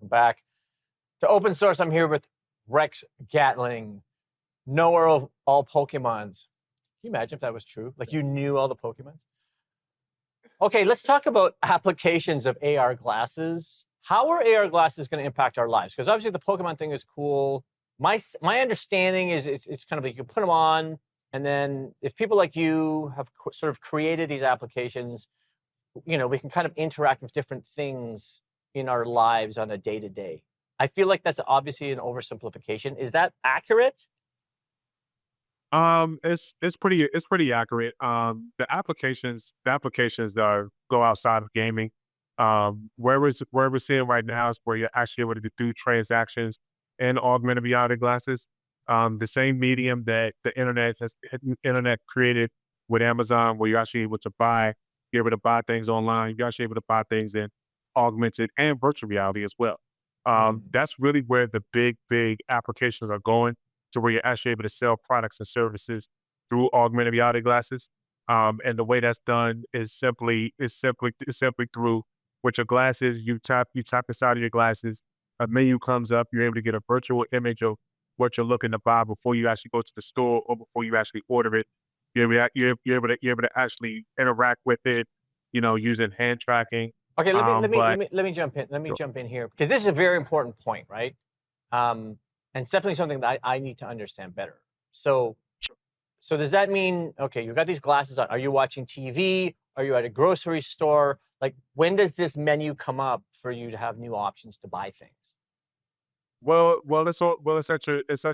Welcome back to Open Source. I'm here with Rex Gatling, knower of all Pokemons. Can you imagine if that was true? Like you knew all the Pokemons? Okay, let's talk about applications of AR glasses. How are AR glasses going to impact our lives? Because obviously the Pokemon thing is cool. My understanding is it's kind of like you put them on, and then if people like you have sort of created these applications, you know, we can kind of interact with different things in our lives on a day-to-day. I feel like that's obviously an oversimplification. Is that accurate? It's pretty accurate. The applications are go outside of gaming. Where we're seeing right now is where you're actually able to do transactions in augmented reality glasses. The same medium that the internet created with Amazon, where you're actually able to you're able to buy things online. You're actually able to buy things in augmented and virtual reality as well. That's really where the big applications are going, to where you're actually able to sell products and services through augmented reality glasses. And the way that's done is simply through with your glasses. You tap inside of your glasses, a menu comes up. You're able to get a virtual image of what you're looking to buy before you actually go to the store or before you actually order it. You're able to actually interact with it, using hand tracking. Okay, But let me jump in. Let me jump in here because this is a very important point, right? And it's definitely something that I need to understand better. So does that mean, okay, you've got these glasses on. Are you watching TV? Are you at a grocery store? Like, when does this menu come up for you to have new options to buy things? it's at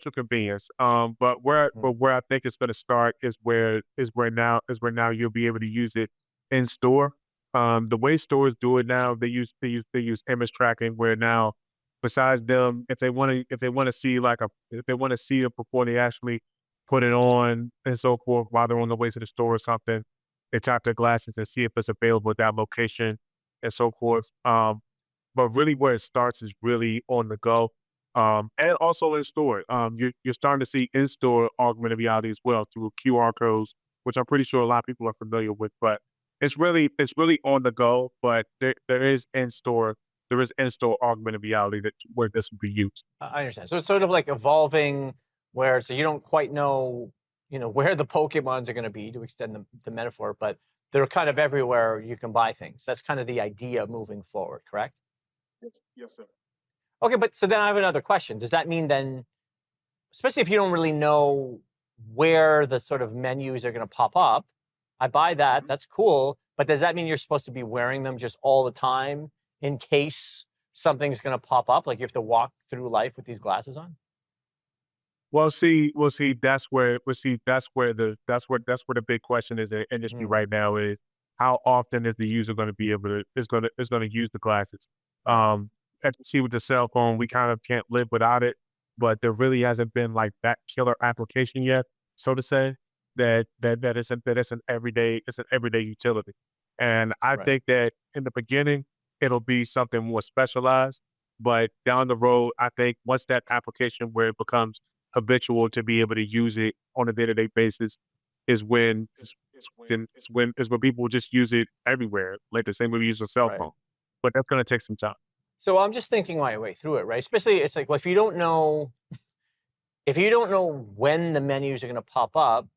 your convenience. But where Mhm. but where I think it's going to start is where now you'll be able to use it in store. The way stores do it now, they use image tracking, where now, besides them, if they want to see it before they actually put it on and so forth, while they're on the way to the store or something, they tap their glasses and see if it's available at that location and so forth. But really where it starts is really on the go, and also in store. You're starting to see in-store augmented reality as well through QR codes, which I'm pretty sure a lot of people are familiar with. But it's really on the go. But there is in-store augmented reality where this will be used. I understand. So it's sort of like evolving where so you don't quite know, where the Pokemons are going to be to extend the metaphor, but they're kind of everywhere you can buy things. That's kind of the idea moving forward, correct? Yes, yes, sir. Okay, but so then I have another question. Does that mean then, especially if you don't really know where the sort of menus are going to pop up, I buy that, Mhm. that's cool, but does that mean you're supposed to be wearing them just all the time in case something's going to pop up? Like you have to walk through life with these glasses on? Well, see, that's where the big question is in the industry Mm, right now is how often is the user going to be able to is going to use the glasses. right, Um, as you see with the cell phone, we kind of can't live without it, but there really hasn't been like that killer application yet, so to say, that it's an everyday utility. And I right. think that in the beginning it'll be something more specialized, but down the road, I think once that application where it becomes habitual to be able to use it on a day-to-day basis is when people will just use it everywhere, like the same way we use a cell Right. phone. But that's gonna take some time. So I'm just thinking my way through it, right? Especially it's like, well, if you don't know when the menus are going to pop up,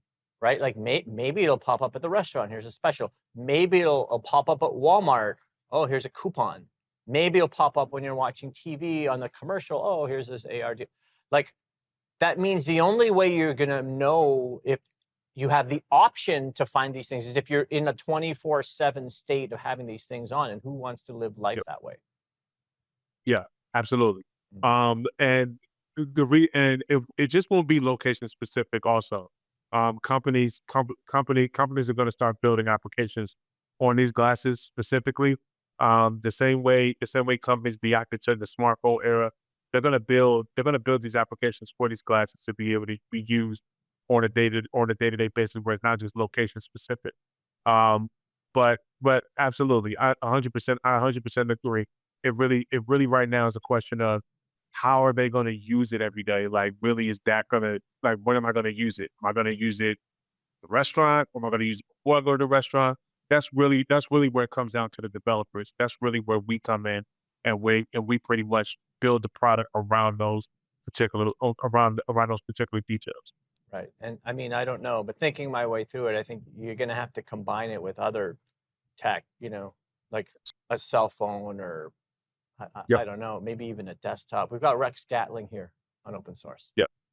right? Like maybe it'll pop up at the restaurant. Here's a special. Maybe it'll pop up at Walmart. Oh, here's a coupon. Maybe it'll pop up when you're watching TV on the commercial. Oh, here's this AR deal. Like that means the only way you're going to know if you have the option to find these things is if you're in a 24/7 state of having these things on. And who wants to live life Yep. that way? Yeah, absolutely. Mm. And it just won't be location specific also. Companies are gonna start building applications on these glasses specifically. The same way companies reacted to the smartphone era, they're gonna build these applications for these glasses to be able to be used on a day-to-day basis where it's not just location specific. Um, but absolutely, I 100% agree. It really right now is a question of how are they going to use it every day? Like, really, is that going to, like, when am I going to use it? Am I going to use it at the restaurant, or am I going to use it before I go to the restaurant? That's really where it comes down to the developers. That's really where we come in and we pretty much build the product around those around those particular details. Right. And I mean, I don't know, but thinking my way through it, I think you're going to have to combine it with other tech, like a cell phone or Yep. I don't know, maybe even a desktop. We've got Rex Gatling here on open source. Yep.